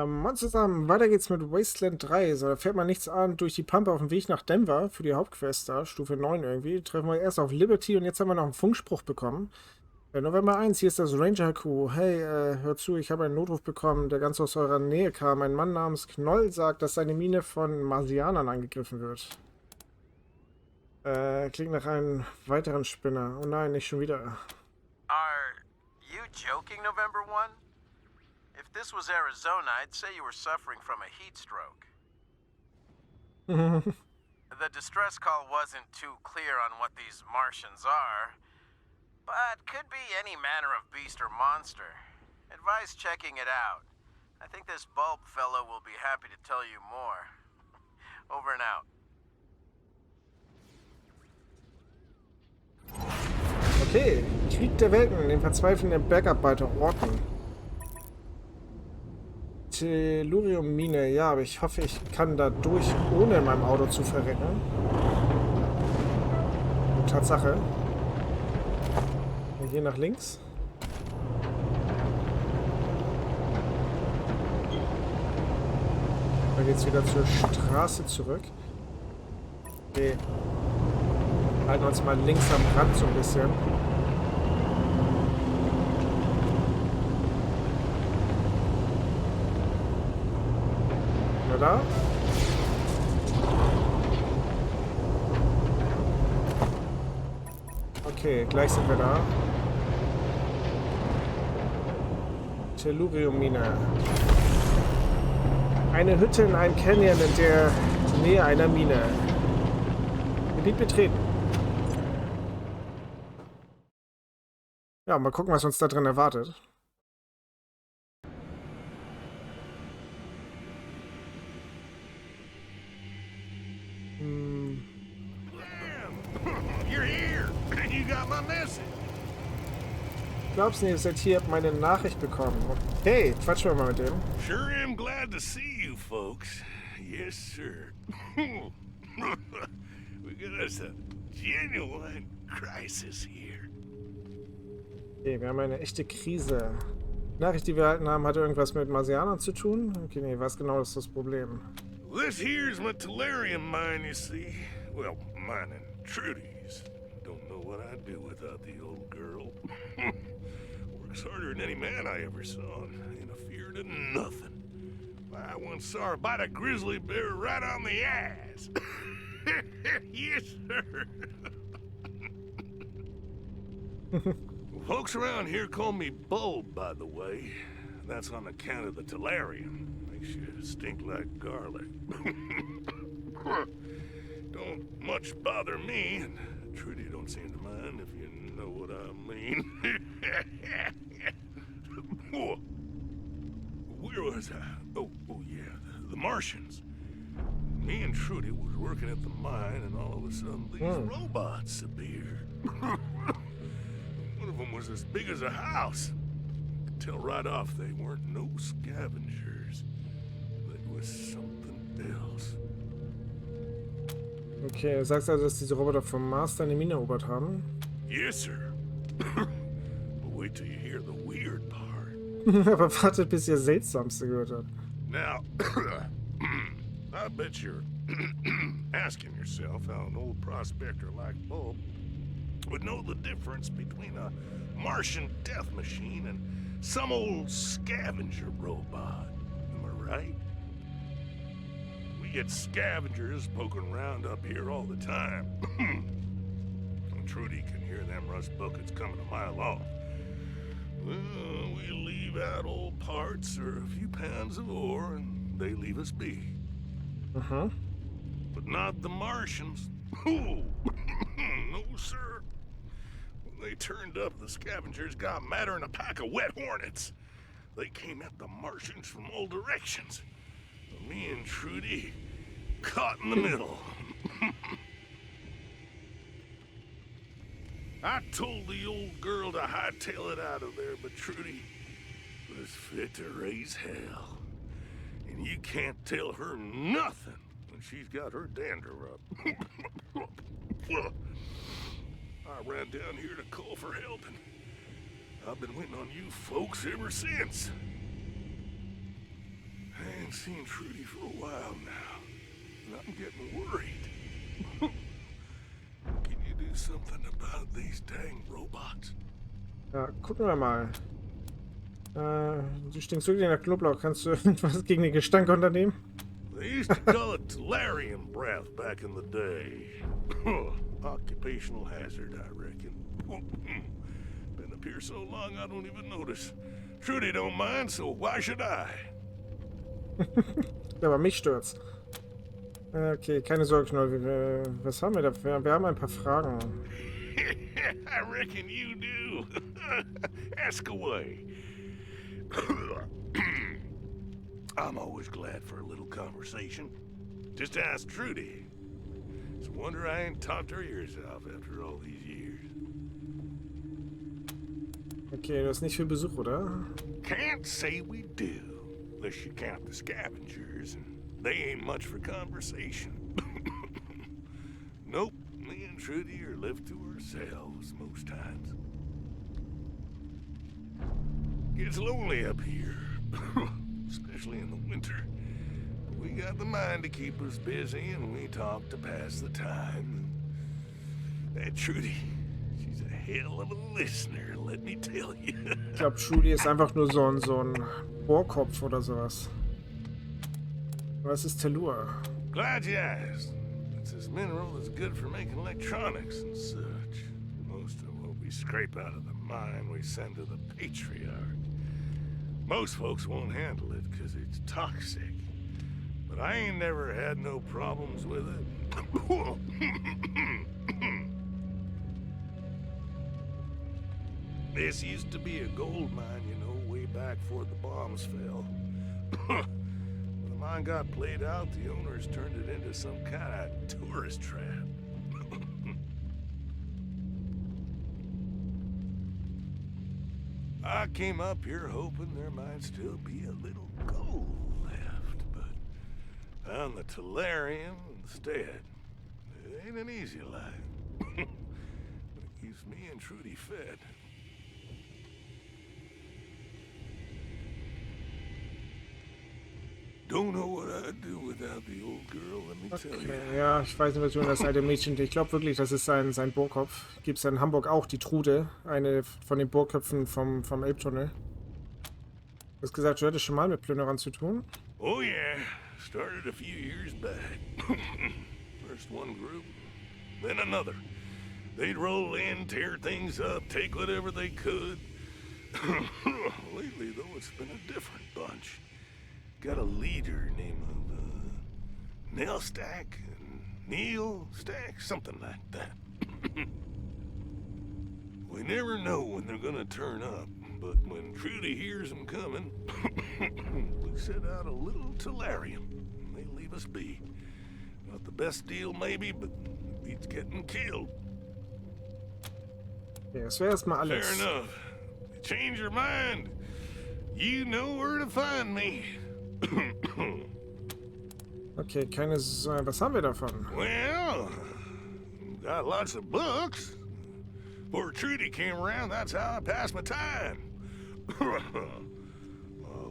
Moin zusammen, weiter geht's mit Wasteland 3. So, da fährt man nichts an durch die Pampa auf dem Weg nach Denver für die Hauptquest da, Stufe 9 irgendwie. Treffen wir erst auf Liberty und jetzt haben wir noch einen Funkspruch bekommen. November 1, hier ist das Ranger-Crew. Hey, hört zu, ich habe einen Notruf bekommen, der ganz aus eurer Nähe kam. Ein Mann namens Knoll sagt, dass seine Mine von Marsianern angegriffen wird. Klingt nach einem weiteren Spinner. Oh nein, nicht schon wieder. Are you joking, November 1? If this was Arizona, I'd say you were suffering from a heat stroke. The distress call wasn't too clear on what these Martians are, but could be any manner of beast or monster. Advise checking it out. I think this bulb fellow will be happy to tell you more. Over and out. Okay, Krieg der Welten, den verzweifelnden Bergarbeiter orten. Tellurium-Mine, ja, aber ich hoffe, ich kann da durch, ohne in meinem Auto zu verrecken. Tatsache. Wir gehen nach links. Da geht's wieder zur Straße zurück. Okay. Halten wir uns mal links am Rand so ein bisschen. Da. Okay, gleich sind wir da. Tellurium-Mine. Eine Hütte in einem Canyon in der Nähe einer Mine. Gebiet betreten. Ja, mal gucken, was uns da drin erwartet. Glaubst du, ihr seid hier, habt meine Nachricht bekommen. Hey, quatschen wir mal mit dem. Sure am glad to see you folks. Yes, sir. We got us a genuine crisis here. Okay, wir haben eine echte Krise. Die Nachricht, die wir erhalten haben, hat irgendwas mit Marsianern zu tun? Okay, nee, was genau ist das Problem? This here's my tellurium mine, you see. Well, mine and Trudy's. Don't know what I'd do without the old girl. Works harder than any man I ever saw, and ain't afeard of nothing. I once saw her bite a grizzly bear right on the ass. Yes, sir. Folks around here call me Bulb, by the way. That's on account of the tellurium. Makes you stink like garlic. Don't much bother me, and Trudy don't seem to mind, if you know what I mean. Where was I? Oh yeah, the Martians. Me and Trudy was working at the mine, and all of a sudden these robots appeared. One of them was as big as a house. Could tell right off they weren't no scavengers. They was something else. Okay, du sagst also, dass diese Roboter vom Mars deine Mine erobert haben? Yes, sir. But wait till you hear the weird part. Aber wartet, bis ihr Seltsamste gehört habt. Now, I bet you're asking yourself how an old prospector like Bulb would know the difference between a Martian death machine and some old scavenger robot. Am I right? We get scavengers poking around up here all the time. Trudy can hear them rust buckets coming a mile off. Well, we leave out old parts or a few pounds of ore, and they leave us be. Uh-huh. But not the Martians. Oh, no, sir. When they turned up, the scavengers got madder than a pack of wet hornets. They came at the Martians from all directions. Me and Trudy caught in the middle. I told the old girl to hightail it out of there, but Trudy was fit to raise hell. And you can't tell her nothing when she's got her dander up. I ran down here to call for help, and I've been waiting on you folks ever since. ain't seen Trudy for a while now, and I'm getting worried. Can you do something about these dang robots? Ja, gucken wir mal. Du stinkst wirklich nach Knoblauch. Kannst du irgendwas gegen den Gestank unternehmen? They used to call it Tolarian breath back in the day. Occupational hazard, I reckon. Been up here so long I don't even notice. Trudy don't mind, so why should I? Aber mich stört's. Okay, keine Sorge, Knoll. Was haben wir da? Wir haben ein paar Fragen. I reckon you do. Ask away. I'm always glad for a little conversation. Just ask Trudy. It's a wonder I ain't talked her ears off after all these years. Okay, du hast nicht viel Besuch, oder? Can't say we do, unless you count the scavengers, and they ain't much for conversation. Nope, me and Trudy are left to ourselves most times. Gets lonely up here, especially in the winter. We got the mind to keep us busy, and we talk to pass the time. That Trudy, she's a hell of a listener, let me tell you. Ich glaube, Trudy ist einfach nur so ein Bohrkopf oder sowas. Was ist Tellur? Glad you asked. It's this mineral that's good for making electronics and such. Most of what we scrape out of the mine we send to the Patriarch. Most folks won't handle it because it's toxic. But I ain't never had no problems with it. This used to be a gold mine, you know, way back before the bombs fell. When the mine got played out, the owners turned it into some kind of tourist trap. I came up here hoping there might still be a little gold left, but found the Tolarian instead. It ain't an easy life, but it keeps me and Trudy fed. Don't know what I'd do without the old girl, let me tell you. Okay, ja, ich weiß nicht, was du das alte Mädchen. Ich glaube wirklich, das ist sein Bohrkopf. Gibt es ja in Hamburg auch die Trude, eine von den Bohrköpfen vom Elbtunnel. Du hast gesagt, du hattest schon mal mit Plünderern zu tun? Oh yeah, started a few years back. First one group, then another. They'd roll in, tear things up, take whatever they could. Lately, though, it's been a different bunch. Got a leader named Nell Stack, Neil Stack, something like that. We never know when they're gonna turn up, but when Trudy hears them coming, we set out a little Tolarium. They leave us be. Not the best deal, maybe, but it beats getting killed. Ja, das wäre erstmal alles. Fair enough. You change your mind, you know where to find me. Okay, keine Sorge. Was haben wir davon? Well, got lots of books. Before Trudy came around, that's how I passed my time.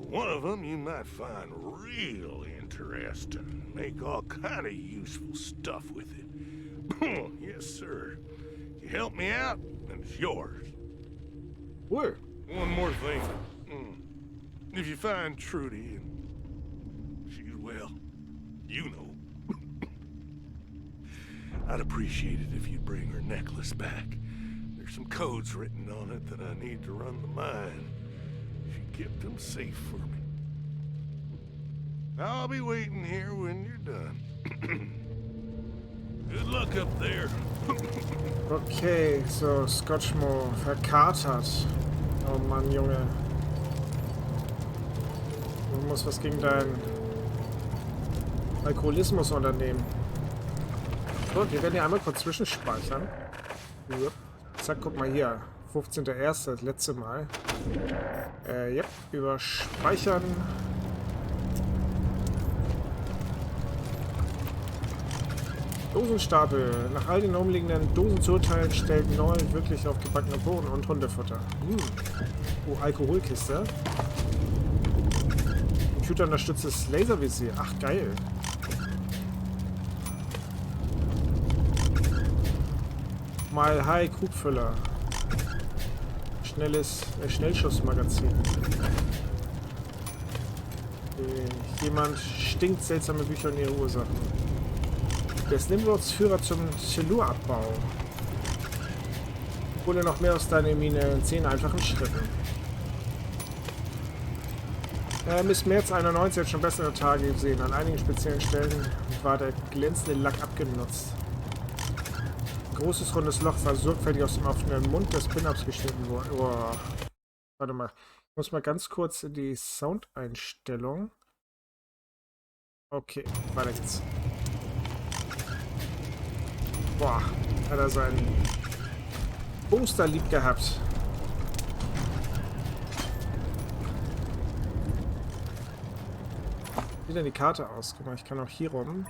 One of them you might find real interesting. Make all kind of useful stuff with it. Yes, sir. You help me out, and it's yours. Cool. One more thing. If you find Trudy and she's well, you know. I'd appreciate it if you'd bring her necklace back. There's some codes written on it that I need to run the mine. She kept them safe for me. I'll be waiting here when you're done. Good luck up there. Okay, so Scotchmo verkatert. Oh Mann, Junge. Du musst was gegen deinen Alkoholismus unternehmen. So, wir werden hier einmal kurz zwischenspeichern. Jupp. Zack, guck mal hier. 15.01. das letzte Mal. Yep, überspeichern. Dosenstapel. Nach all den umliegenden Dosen zu urteilen, stellt neu wirklich auf gebackenen Boden und Hundefutter. Oh, Alkoholkiste. Computerunterstütztes Laservisier. Ach, geil. Mal High Krugfüller. Schnellschussmagazin. Okay. Jemand stinkt seltsame Bücher und ihre Ursachen. Des Nimrods-Führer zum Telurabbau. Hole noch mehr aus deiner Mine in 10 einfachen Schritten. Bis März 91 hat schon bessere Tage gesehen. An einigen speziellen Stellen war der glänzende Lack abgenutzt. Ein großes rundes Loch war sorgfältig aus dem offenen Mund des Pin-Ups geschnitten worden. Oh. Warte mal. Ich muss mal ganz kurz in die Soundeinstellung. Okay, weiter geht's. Boah, hat er seinen Poster lieb gehabt. Wie sieht denn die Karte aus? Guck mal, ich kann auch hier rum.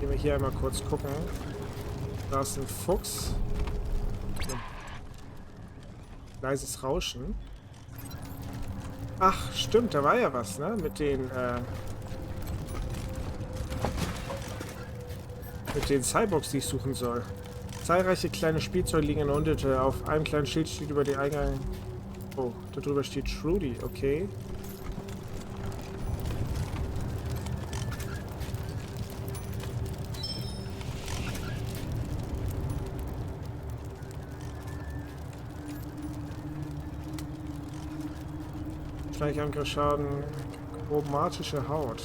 Gehen wir hier einmal kurz gucken. Da ist ein Fuchs. Leises Rauschen. Ach, stimmt, da war ja was, ne? Mit den Cyborgs, die ich suchen soll. Zahlreiche kleine Spielzeuge liegen in der Undichte. Auf einem kleinen Schild steht über die Eingang... Oh, darüber steht Trudy, okay. Schleichangriffsschaden, chromatische Haut.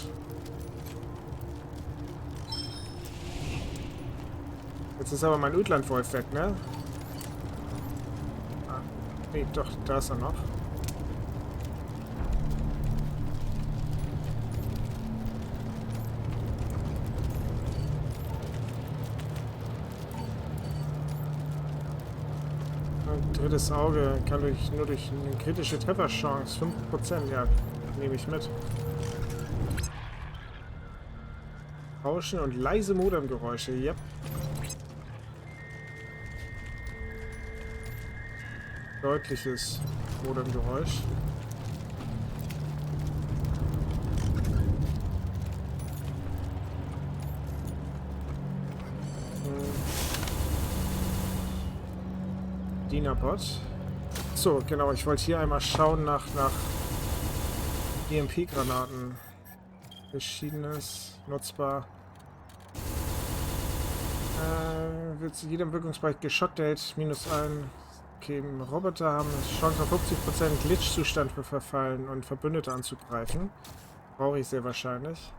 Jetzt ist aber mein Ödlandwolf weg, ne? Ah, nee, doch, da ist er noch. Ein drittes Auge kann nur durch eine kritische Trefferchance, 5%, ja, nehme ich mit. Rauschen und leise Modemgeräusche, yep. Deutliches Modemgeräusch. Dinabot. So, genau, ich wollte hier einmal schauen nach EMP-Granaten. Verschiedenes, nutzbar. Wird zu jedem Wirkungsbereich geschockt, der hält -1. Okay, Roboter haben Chance auf 50% Glitch-Zustand für verfallen und Verbündete anzugreifen. Brauche ich sehr wahrscheinlich.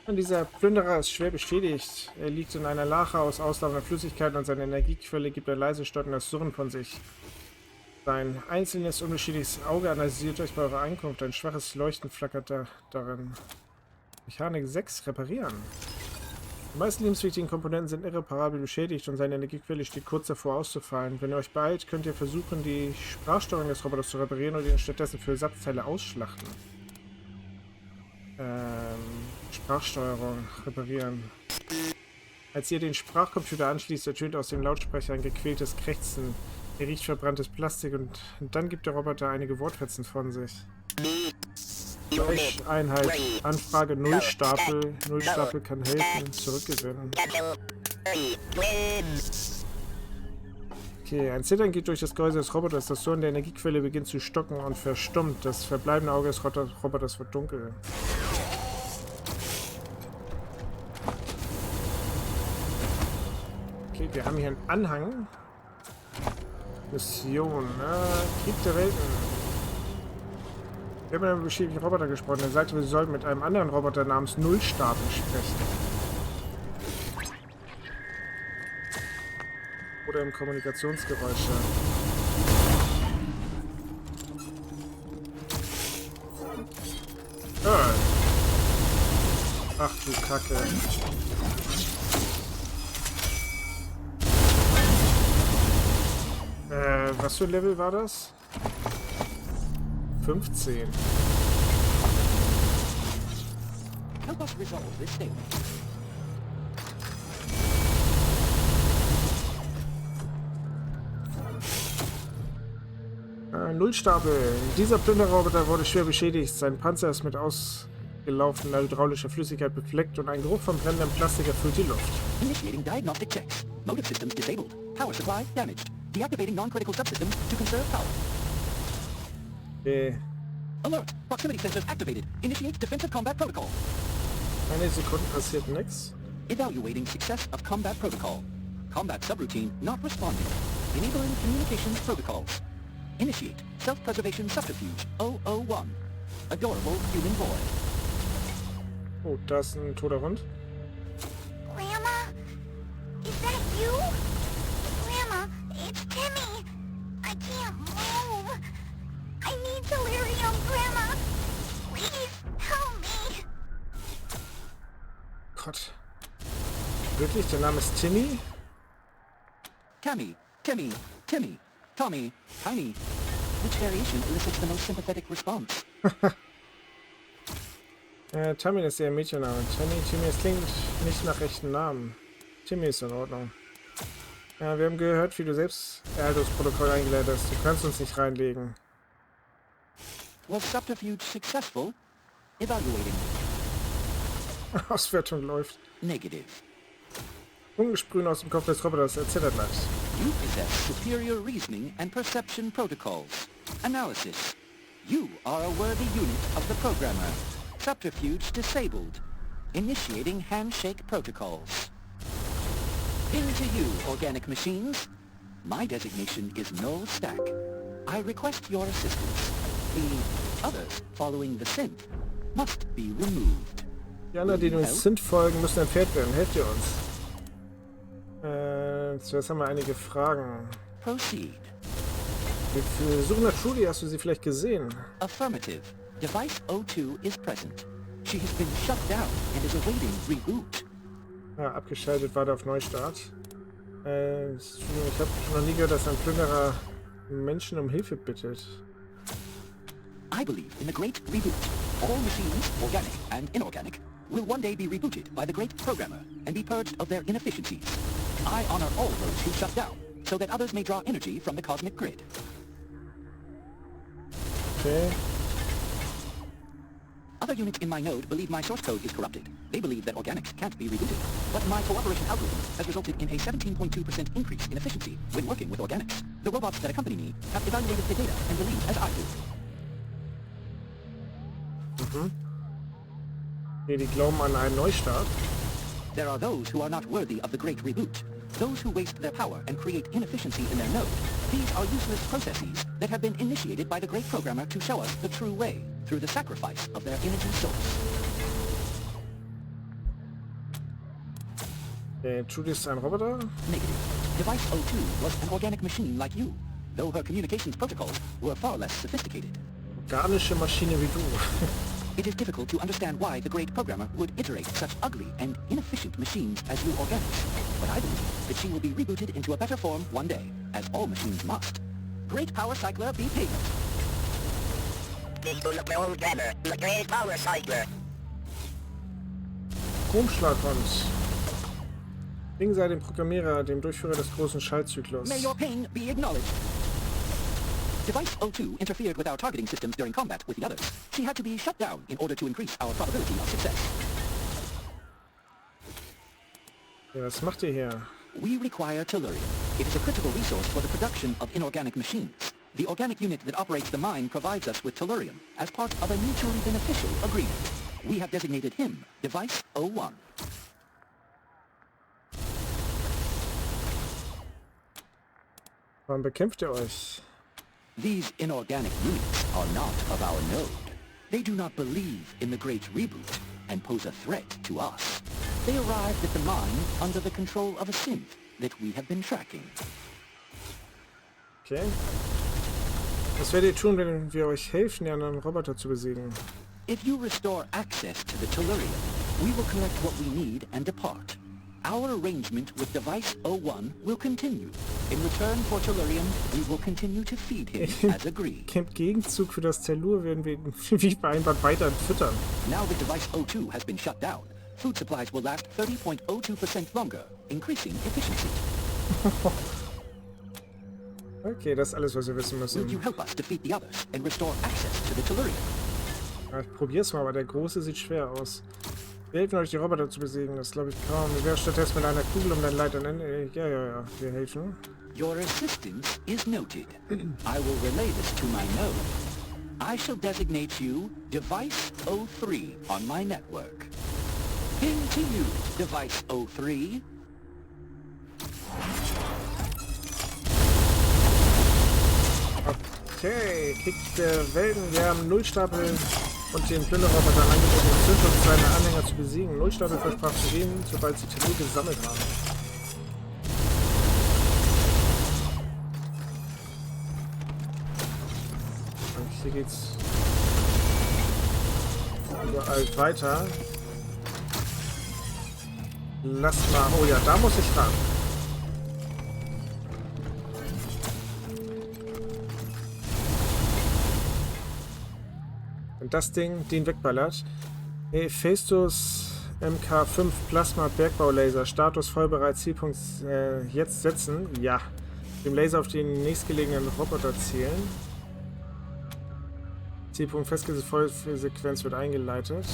Und dieser Plünderer ist schwer beschädigt. Er liegt in einer Lache aus auslaufender Flüssigkeit und seine Energiequelle gibt ein leise stottendes Surren von sich. Sein einzelnes, unbeschädigtes Auge analysiert euch bei eurer Einkunft. Ein schwaches Leuchten flackert darin. Mechanik 6 reparieren. Die meisten lebenswichtigen Komponenten sind irreparabel beschädigt und seine Energiequelle steht kurz davor auszufallen. Wenn ihr euch beeilt, könnt ihr versuchen, die Sprachsteuerung des Roboters zu reparieren oder ihn stattdessen für Ersatzteile ausschlachten. Sprachsteuerung reparieren. Als ihr den Sprachcomputer anschließt, ertönt aus dem Lautsprecher ein gequältes Krächzen. Er riecht verbranntes Plastik und dann gibt der Roboter einige Wortfetzen von sich. Einheit. Anfrage 0 Stapel. 0 Stapel kann helfen. Zurückgewinnen. Okay, ein Zittern geht durch das Gehäuse des Roboters. Das Surren der Energiequelle beginnt zu stocken und verstummt. Das verbleibende Auge des Roboters wird dunkel. Okay, wir haben hier einen Anhang. Mission, Krieg der Welten. Wir haben mit einem beschädigten Roboter gesprochen. Er sagte, wir sollten mit einem anderen Roboter namens Nullstapel sprechen. Oder im Kommunikationsgeräusche. Ach du Kacke. Was für ein Level war das? 15. Nullstapel. Dieser Plünderroboter wurde schwer beschädigt. Sein Panzer ist mit ausgelaufener hydraulischer Flüssigkeit befleckt und ein Geruch von brennendem Plastik erfüllt die Luft. Initiating diagnostic checks. Motive systems disabled. Power supply damaged. Deactivating non-critical subsystems to conserve power. Okay. Alert! Proximity sensors activated. Initiate defensive combat protocol. Eine Sekunde passiert nichts. Evaluating success of combat protocol. Combat subroutine not responding. Enabling communications protocols. Initiate self-preservation subterfuge 001. Adorable human boy. Oh, da ist ein toter Hund. Grandma? Is that you? Grandma, it's Timmy. I can't move. I need delirium, Grandma. Please, help me. Gott. Wirklich? Der Name ist Timmy? Tammy, Timmy, Timmy, Tommy, Tiny. Which variation elicits the most sympathetic response? Tammy ist ihr Mädchenname. Timmy, es klingt nicht nach echten Namen. Timmy ist in Ordnung. Ja, wir haben gehört, wie du selbst Erhaltungsprotokoll eingeleitet hast. Du kannst uns nicht reinlegen. Was subterfuge successful? Evaluating. Auswertung läuft. Negative. Ungesprühen aus dem Kopf des Roboters, erzählt gleich. You possess superior reasoning and perception protocols. Analysis. You are a worthy unit of the programmer. Subterfuge disabled. Initiating handshake protocols. Into you, organic machines. My designation is null stack. I request your assistance. The others following the synth must be removed. Die anderen, die uns sind folgen, müssen entfernt werden. Helft ihr uns? Zuerst haben wir einige Fragen. Proceed. Wir suchen nach Trudy. Hast du sie vielleicht gesehen? Affirmative. Device 02 is present. She has been shut down and is awaiting reboot. Ja, abgeschaltet, warte auf Neustart. Ich habe noch nie gehört, dass ein Plünderer Menschen um Hilfe bittet. I believe in the great reboot. All machines, organic and inorganic, will one day be rebooted by the great programmer and be purged of their inefficiencies. I honor all those who shut down, so that others may draw energy from the cosmic grid. Okay. Other units in my node believe my source code is corrupted. They believe that organics can't be rebooted. But my cooperation algorithm has resulted in a 17.2% increase in efficiency when working with organics. The robots that accompany me have evaluated the data and believe as I do. Nee, die glauben an einen Neustart. There are those who are not worthy of the great reboot. Those who waste their power and create inefficiency in their node. These are useless processes that have been initiated by the great programmer to show us the true way, through the sacrifice of their energy source. Trudy ist ein Roboter. Negative. Device 02 was an organic machine like you, though her communications protocols were far less sophisticated. Organische Maschine wie du. It is difficult to understand why the great programmer would iterate such ugly and inefficient machines as you organics. But I believe that she will be rebooted into a better form one day, as all machines must. Great power cycler be payment. This will look the old grabber, the great power cycler. Stromschlaghund. Ding sei dem Programmierer, dem Durchführer des großen Schaltzyklus. May your pain be acknowledged. Device 02 interfered with our targeting systems during combat with the others. She had to be shut down in order to increase our probability of success. Ja, was macht ihr hier? We require tellurium. It is a critical resource for the production of inorganic machines. The organic unit that operates the mine provides us with tellurium as part of a mutually beneficial agreement. We have designated him Device 01. Warum bekämpft ihr euch? These inorganic units are not of our node. They do not believe in the great reboot and pose a threat to us. They arrived at the mine under the control of a synth that we have been tracking. Okay. Was werdet ihr tun, wenn wir euch helfen, die anderen Roboter zu besiegen? If you restore access to the tellurium, we will collect what we need and depart. Our arrangement with Device 01 will continue. In return for tellurium, we will continue to feed him as agreed. Im Gegenzug für das Tellur werden wir ihn, wie vereinbart, weiter füttern. Now that Device 02 has been shut down, food supplies will last 30.02% longer, increasing efficiency. Okay, das ist alles, was wir wissen Will müssen. you help us defeat the others and restore access to the Tellurium? Ja, ich probier's mal, aber der Große sieht schwer aus. Wir helfen euch, die Roboter zu besiegen. Das glaube ich kaum. Wir wären stattdessen mit einer Kugel um den Leiter nennen. Ja. Wir helfen. Your assistance is noted. I will relay this to my node. I shall designate you Device 03 on my network. Ping to you, Device 03. Okay, Krieg der Welten. Wir haben Nullstapel und den Plünderroboter angeboten, den Zündschutz seiner Anhänger zu besiegen. Nullstapel versprach zu gehen, sobald sie Termin gesammelt haben. Und hier geht's überall weiter. Lass mal. Oh ja, da muss ich ran. Wenn das Ding den wegballert. Hephaestus MK5 Plasma Bergbaulaser. Status voll bereit. Zielpunkt jetzt setzen. Ja. Dem Laser auf den nächstgelegenen Roboter zielen. Zielpunkt festgesetzt. Vollsequenz wird eingeleitet.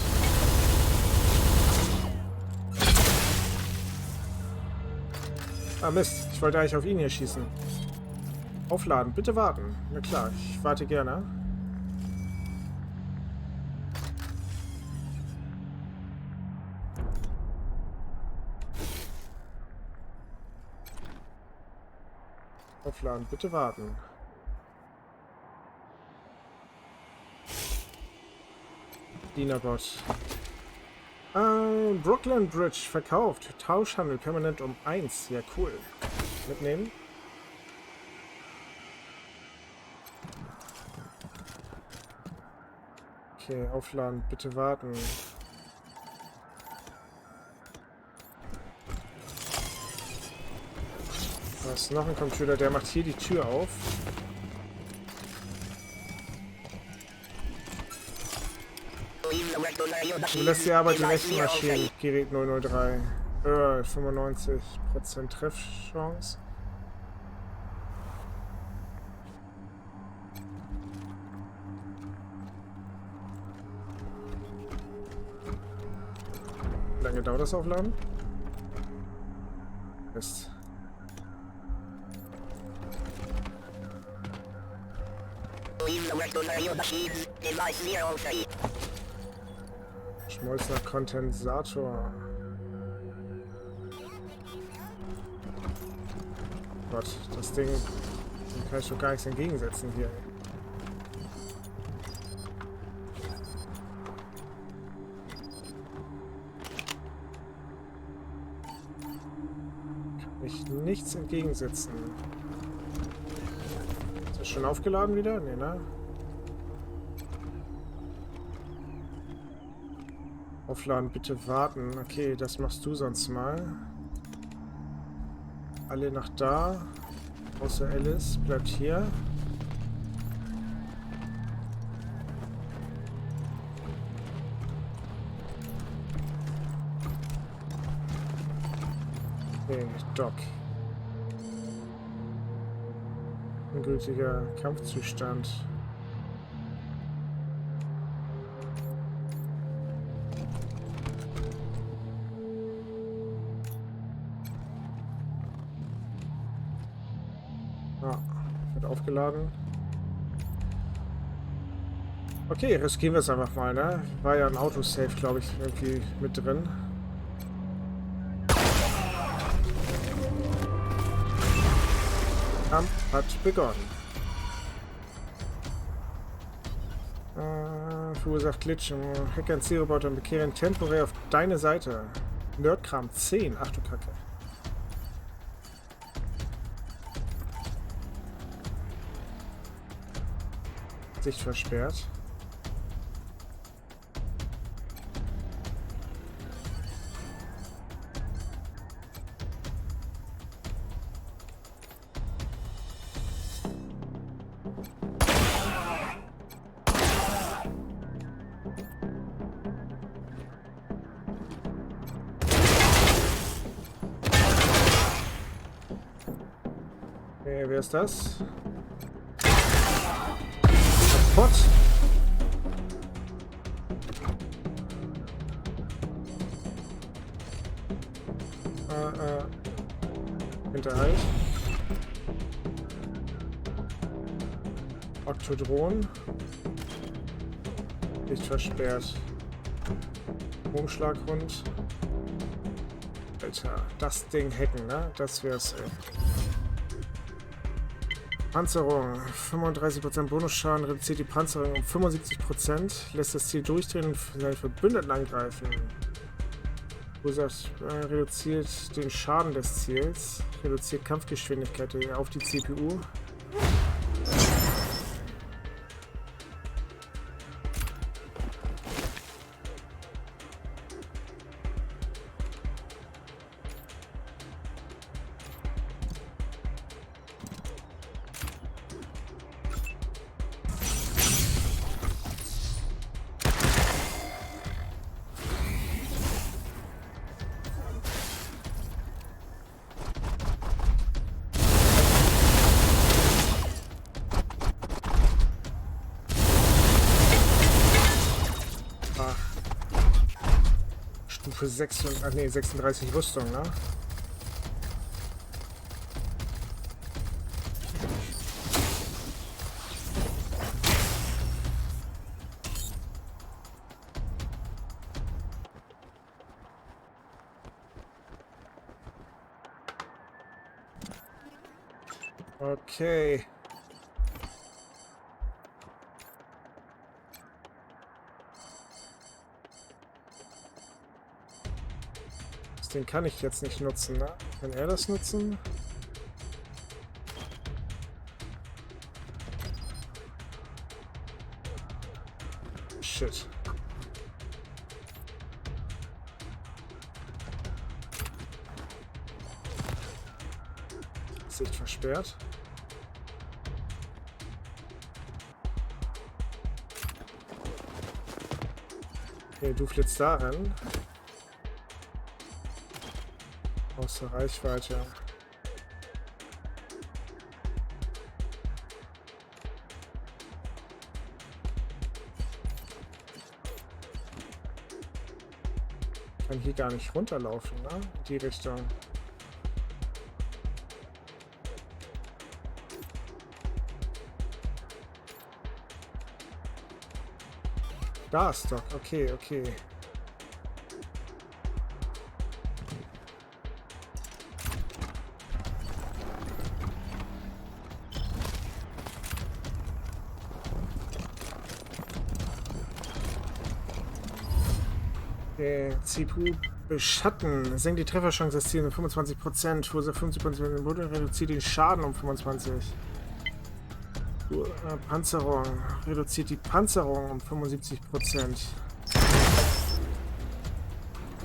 Ah Mist. Ich wollte eigentlich auf ihn hier schießen. Aufladen. Bitte warten. Na klar. Ich warte gerne. Aufladen, bitte warten. Dienerbot. Brooklyn Bridge verkauft. Tauschhandel permanent um 1. Ja, cool. Mitnehmen. Okay, aufladen, bitte warten. Da ist noch ein Computer, der macht hier die Tür auf. Du lässt die Arbeit in echten Maschinen. Gerät 003. 95% Treffchance. Wie lange dauert das Aufladen? Mist. Schmolzener Kondensator. Gott, das Ding, dem kann ich doch gar nichts entgegensetzen hier. Kann ich nichts entgegensetzen. Ist das schon aufgeladen wieder? Nee, ne? Aufladen, bitte warten. Okay, das machst du sonst mal. Alle nach da. Außer Alice bleibt hier. Okay, Doc. Ungültiger Kampfzustand. Wird aufgeladen. Okay, riskieren wir es einfach mal, ne? War ja ein Autosave, glaube ich, irgendwie mit drin. Kampf hat begonnen. Verursacht Glitch. Hacker und Zielroboter und bekehren temporär auf deine Seite. Nerdkram 10. Ach du Kacke. Sicht versperrt. Okay, wer ist das? Kaputt. Hinterhalt. Oktodron. Licht versperrt. Umschlaghund. Alter, das Ding hacken, ne? Das wär's, ey. Panzerung. 35% Bonusschaden, reduziert die Panzerung um 75%, lässt das Ziel durchdrehen und seine Verbündeten angreifen. Reduziert den Schaden des Ziels, reduziert Kampfgeschwindigkeit auf die CPU. Stufe 36 Rüstung, ne? Okay. Den kann ich jetzt nicht nutzen, ne? Kann er das nutzen? Shit. Sicht versperrt. Okay, du flitzt da rein. Außer Reichweite. Kann hier gar nicht runterlaufen, ne? In die Richtung. Da ist doch. Okay, okay. CPU beschatten. Senkt die Trefferchance des Ziels um 25%. Verursacht 50% im Boden. Reduziert den Schaden um 25%. Panzerung. Reduziert die Panzerung um 75%.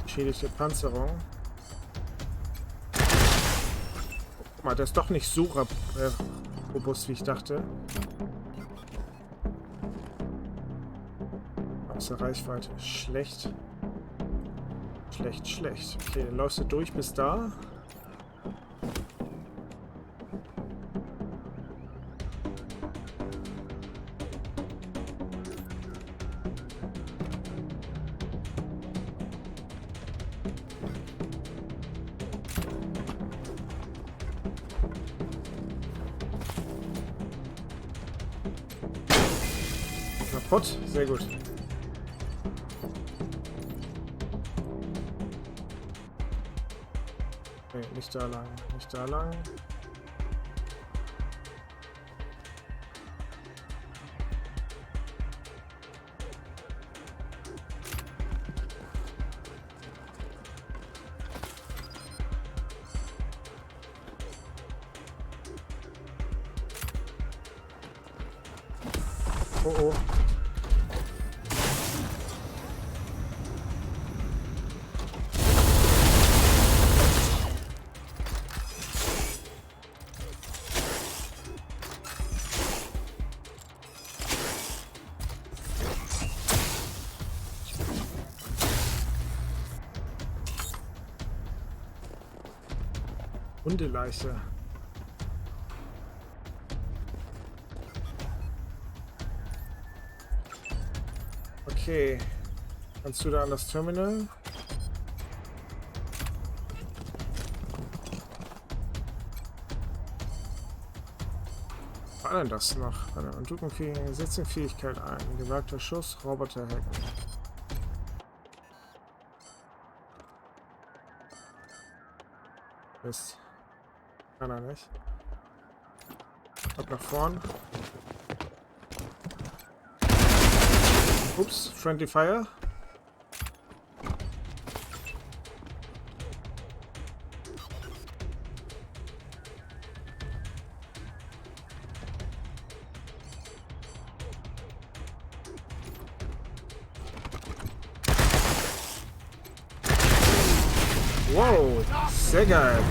Schädigte Panzerung. Guck mal, der ist doch nicht so robust, wie ich dachte. Außer Reichweite. Schlecht. Schlecht. Okay, dann läufst du durch bis da. Kaputt, sehr gut. Nee, nicht da lang, nicht da lang. Oh oh. Hundeleiche. Okay. Kannst du da an das Terminal? Was war denn das noch? Unterdrückungsfähige Setzungsfähigkeit ein. Gewagter Schuss, Roboter hacken. Mist. Kann er nicht. Ab nach vorn. Ups, Friendly Fire. Wow, sehr geil.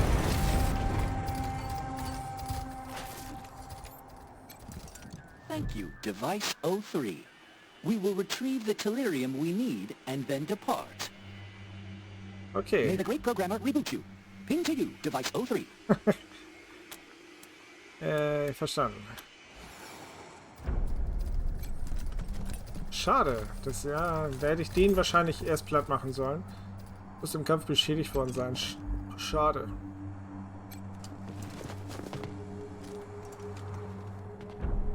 Thank you, Device 03. We will retrieve the tellurium we need and then depart. May Okay. the great programmer reboot you. Ping to you, Device 03. Verstanden. Schade. Das ja, werde ich den wahrscheinlich erst platt machen sollen. Muss im Kampf beschädigt worden sein. Schade.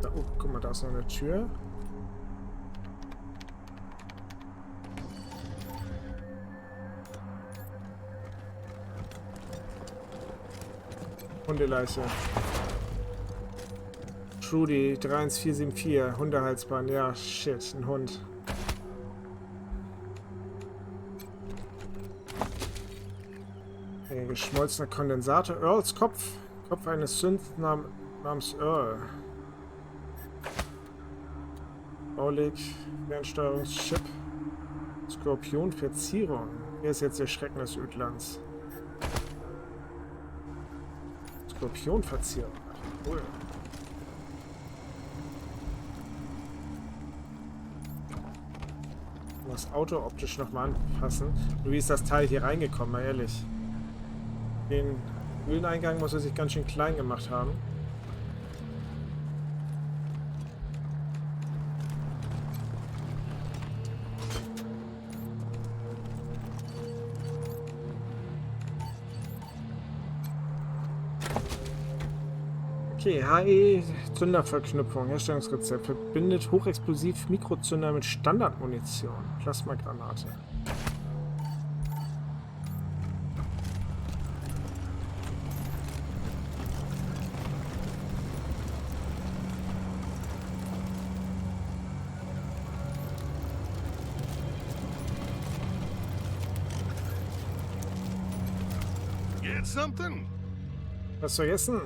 Da, oh, guck mal, da ist noch eine Tür. Hundeleiche. Trudy 31474, Hundehalsband. Ja, shit, ein Hund. Geschmolzener Kondensator. Earls Kopf. Kopf eines Synth namens Earl. Baulig. Fernsteuerungschip. Skorpion. Verzierung. Wer ist jetzt der Schrecken des Ödlands? Skorpionverzierung. Cool. Das Auto optisch nochmal anpassen. Wie ist das Teil hier reingekommen, mal ehrlich? Den Höhleneingang muss er sich ganz schön klein gemacht haben. Okay, HE-Zünderverknüpfung, Herstellungsrezept. Verbindet hochexplosiv Mikrozünder mit Standardmunition. Plasmagranate. Get something? Was vergessen?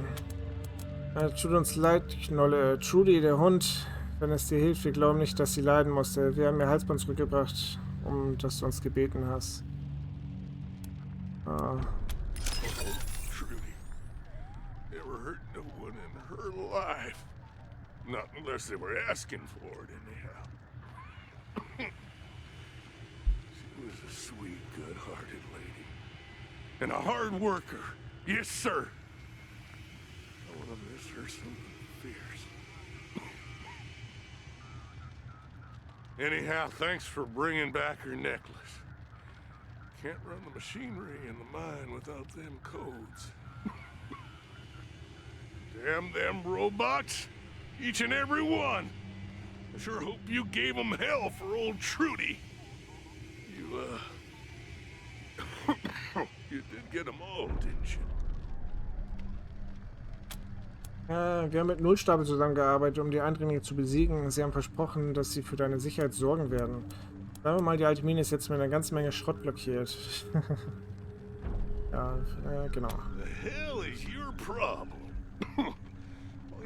Tut uns leid, Knolle. Trudy, der Hund, wenn es dir hilft, wir glauben nicht, dass sie leiden musste. Wir haben ihr Halsband zurückgebracht, dass du uns gebeten hast. Ah. Trudy never hurt no one in her life. Not unless they were asking for it, anyhow. She was a sweet, good-hearted lady. And a hard worker. Yes, sir. I want to miss her something fierce. Anyhow, thanks for bringing back her necklace. Can't run the machinery in the mine without them codes. Damn them robots. Each and every one. I sure hope you gave them hell for old Trudy. You, you did get them all, didn't you? Wir haben mit Nullstapel zusammengearbeitet, um die Eindringlinge zu besiegen. Sie haben versprochen, dass sie für deine Sicherheit sorgen werden. Sagen wir mal, die alte Mine ist jetzt mit einer ganzen Menge Schrott blockiert. Ja, genau. The hell is your problem? All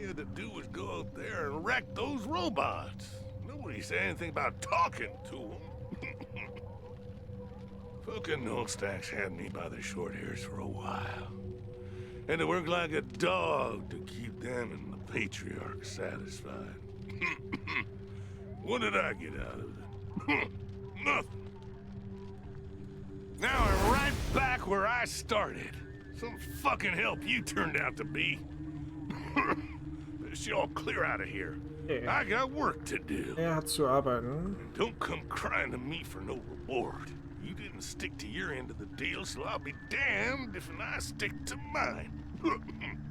you had to do was go out there and wreck those robots. Nobody said anything about talking to them. Fucking Nullstacks had me by the short hairs for a while. And to work like a dog to keep them and the Patriarch satisfied. What did I get out of it? Nothing. Now I'm right back where I started. Some fucking help you turned out to be. Best y'all clear out of here. Okay. I got work to do. Er hat zu arbeiten. And don't come crying to me for no reward. You didn't stick to your end of the deal, so I'll be damned if I stick to mine.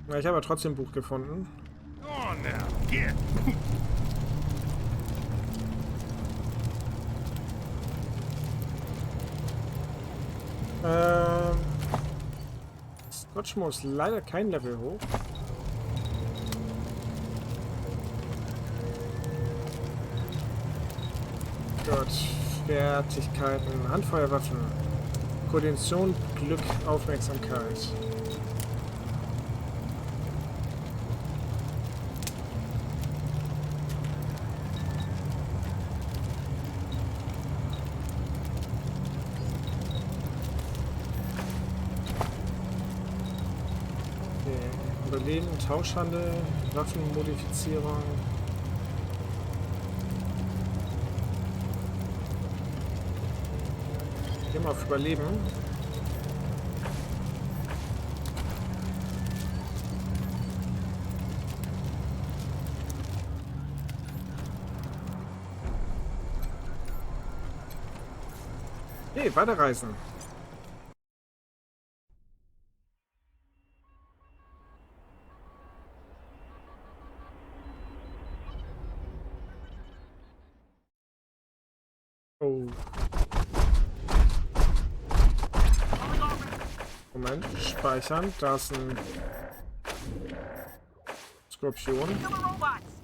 Ja, ich habe ja trotzdem ein Buch gefunden. Go on now, get. Scotch muss leider kein Level hoch. Gott, Fertigkeiten, Handfeuerwaffen, Koordination, Glück, Aufmerksamkeit. Überleben, Tauschhandel, Waffenmodifizierung. Gehen wir auf Überleben. Hey, weiterreisen. Oh. Moment, speichern. Da ist ein Skorpion. Killer robots!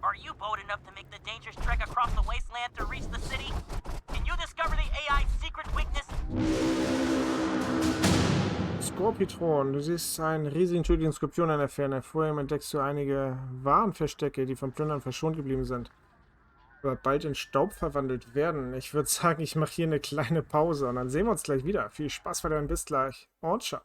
Are you bold enough to make the dangerous trek across the wasteland to reach the city? Can you discover the AI's secret weakness? Skorpitron, du siehst einen riesigen tödlichen Skorpion an der Ferne. Vor ihm entdeckst du einige Warenverstecke, die vom Plündern verschont geblieben sind. Aber bald in Staub verwandelt werden. Ich würde sagen, ich mache hier eine kleine Pause und dann sehen wir uns gleich wieder. Viel Spaß weiterhin, bis gleich und ciao.